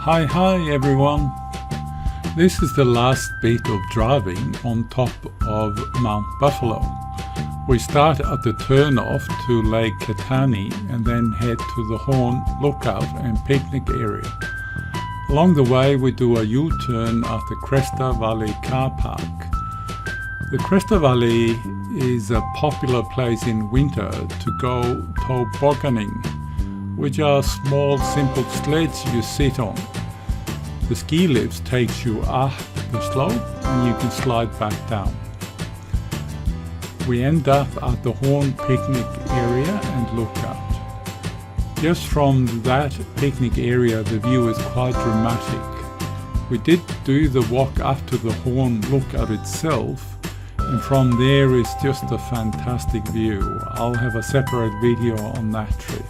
Hi everyone! This is the last bit of driving on top of Mount Buffalo. We start at the turnoff to Lake Catani and then head to the Horn Lookout and picnic area. Along the way we do a U-turn at the Cresta Valley carpark. The Cresta Valley is a popular place in winter to go tobogganing, which are small simple sleds you sit on. The ski lift takes you up the slope and you can slide back down. We end up at the Horn picnic area and lookout. Just from that picnic area the view is quite dramatic. We did do the walk up to the Horn lookout itself, and from there is just a fantastic view. I'll have a separate video on that trip.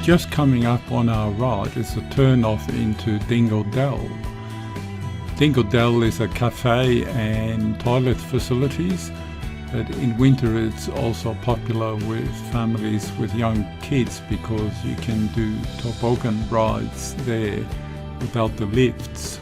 Just coming up on our right is a turn off into Dingo Dell. Dingo Dell is a cafe and toilet facilities, but in winter it's also popular with families with young kids because you can do toboggan rides there without the lifts.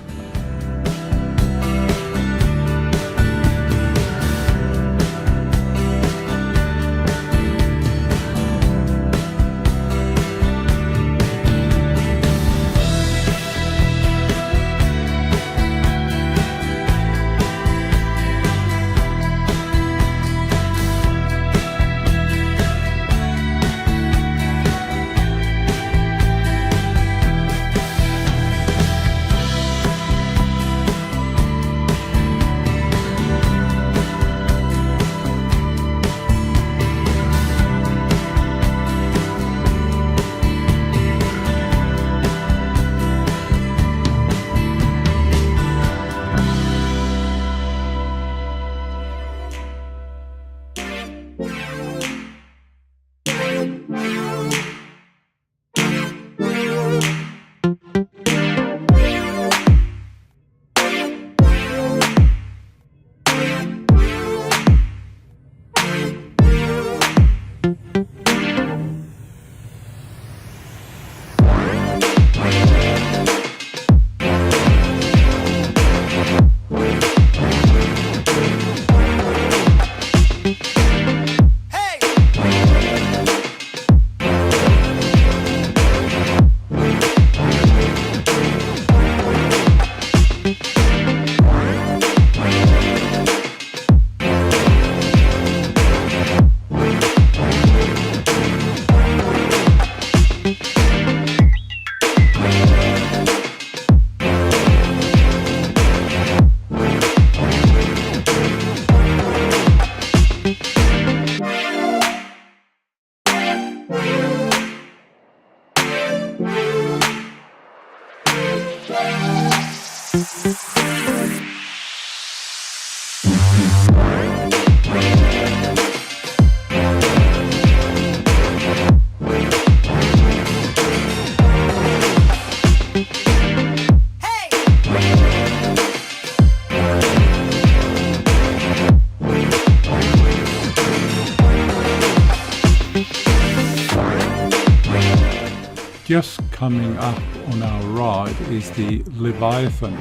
just coming up on our ride is the Leviathan,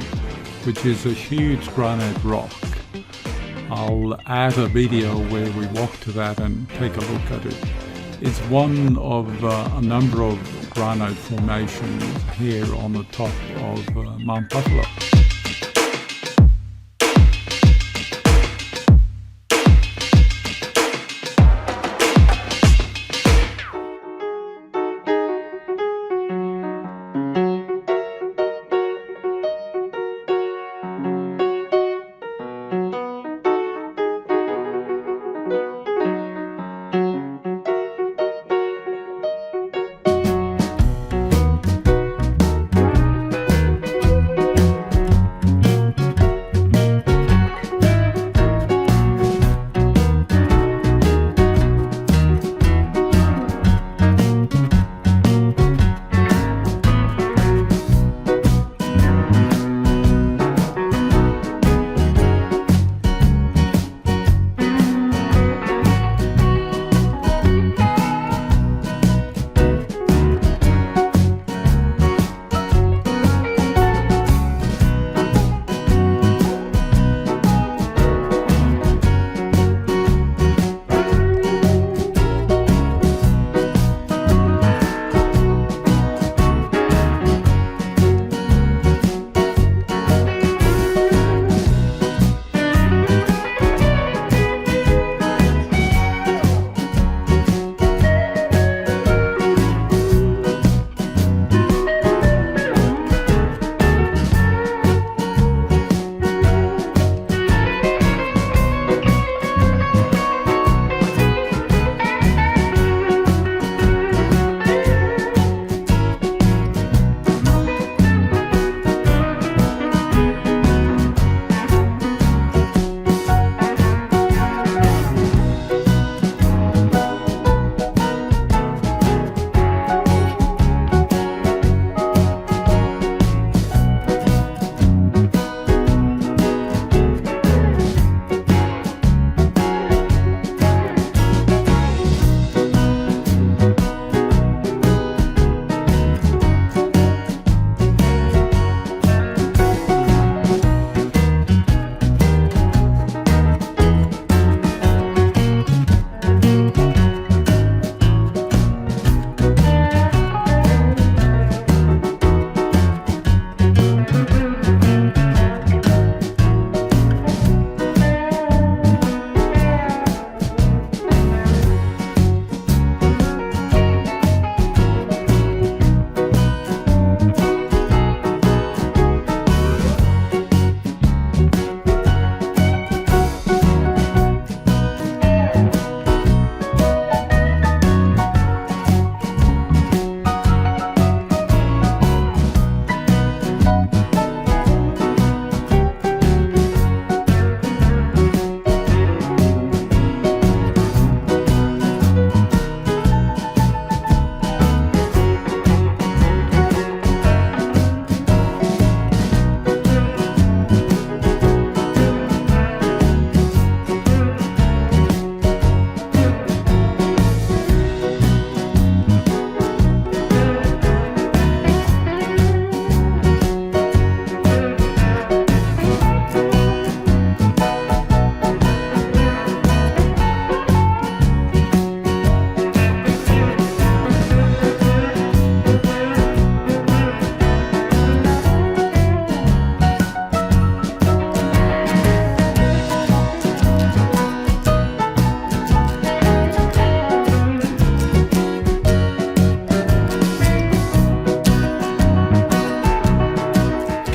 which is a huge granite rock. I'll add a video where we walk to that and take a look at it. It's one of a number of granite formations here on the top of Mount Buffalo.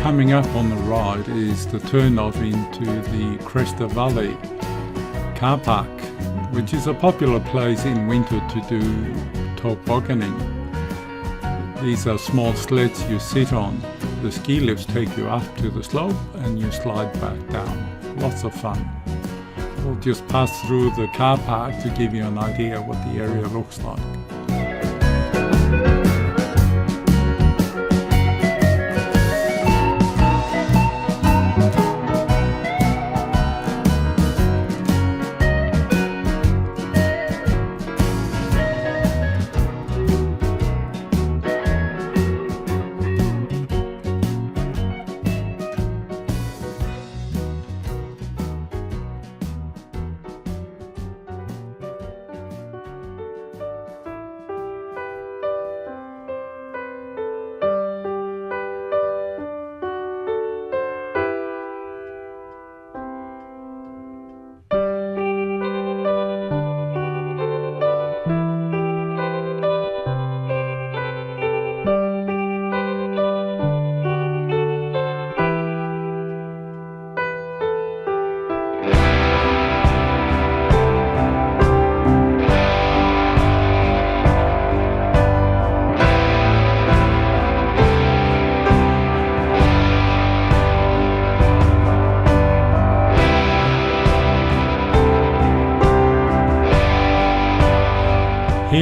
Coming up on the right is the turnoff into the Cresta Valley car park, which is a popular place in winter to do tobogganing. These are small sleds you sit on. The ski lifts take you up to the slope and you slide back down. Lots of fun. We'll just pass through the car park to give you an idea what the area looks like.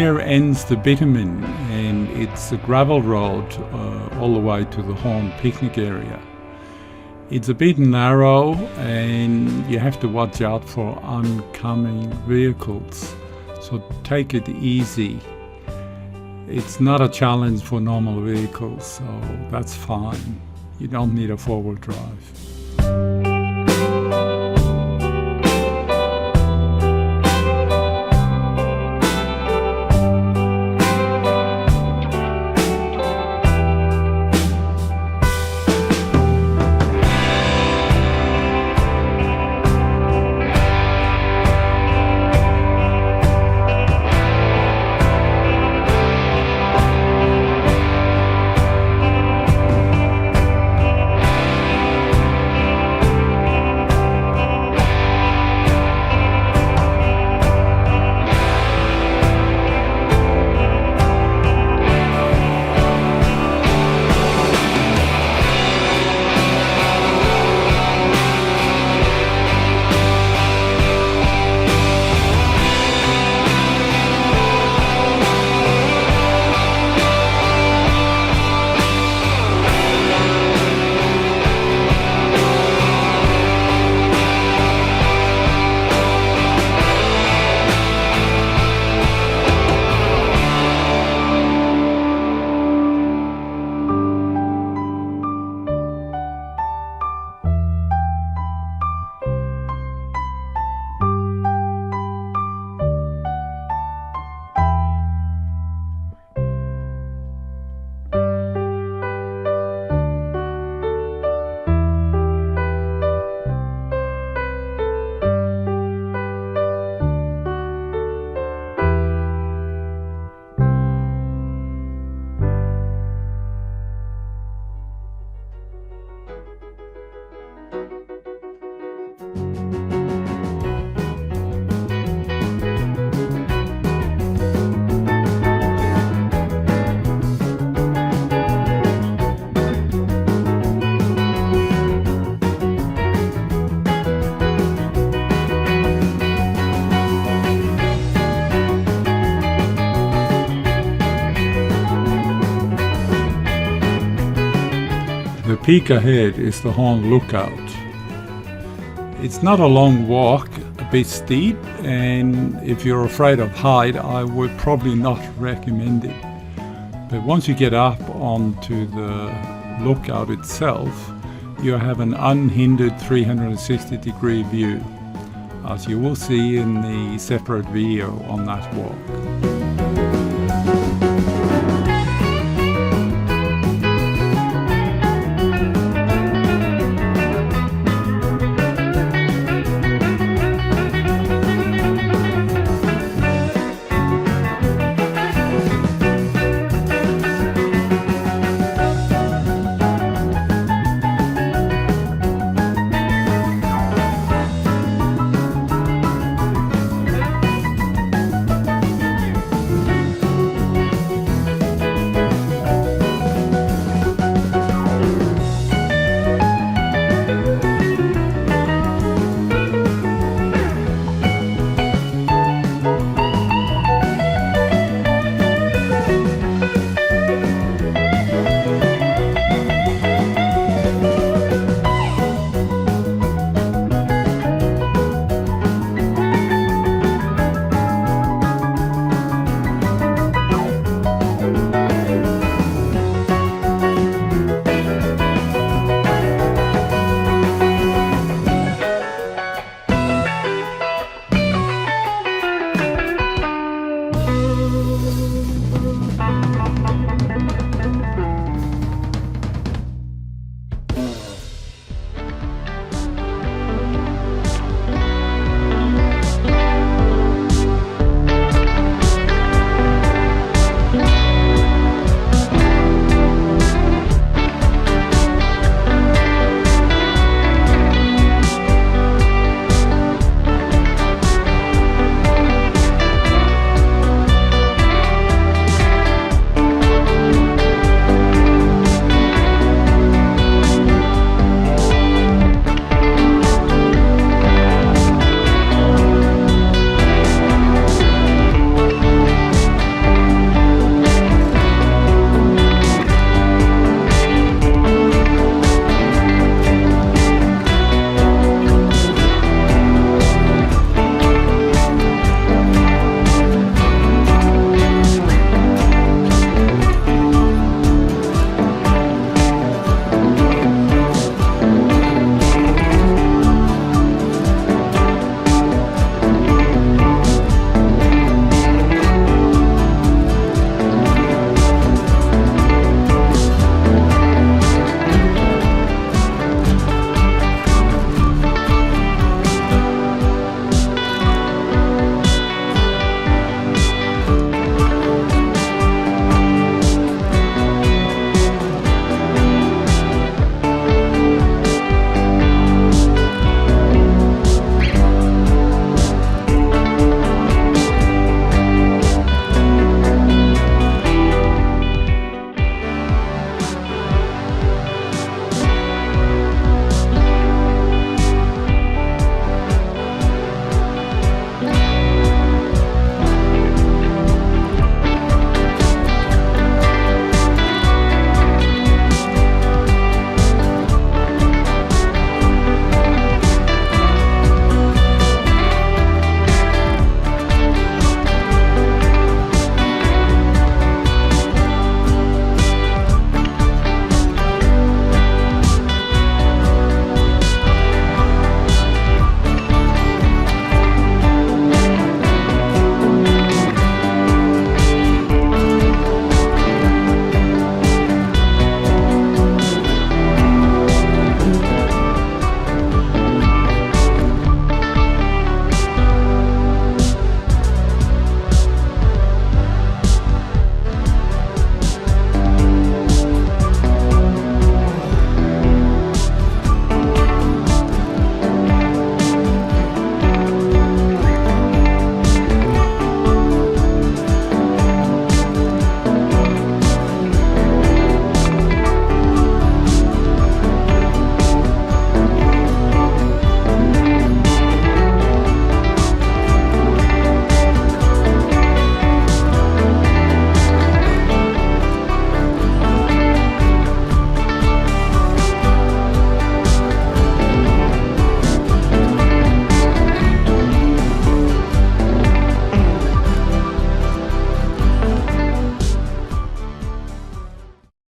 there ends the bitumen, and it's a gravel road all the way to the Horn picnic area. It's a bit narrow and you have to watch out for oncoming vehicles, so take it easy. It's not a challenge for normal vehicles, so that's fine. You don't need a four-wheel drive. The peak ahead is the Horn Lookout. It's not a long walk, a bit steep, and if you're afraid of height, I would probably not recommend it. But once you get up onto the lookout itself, you have an unhindered 360-degree view, as you will see in the separate video on that walk.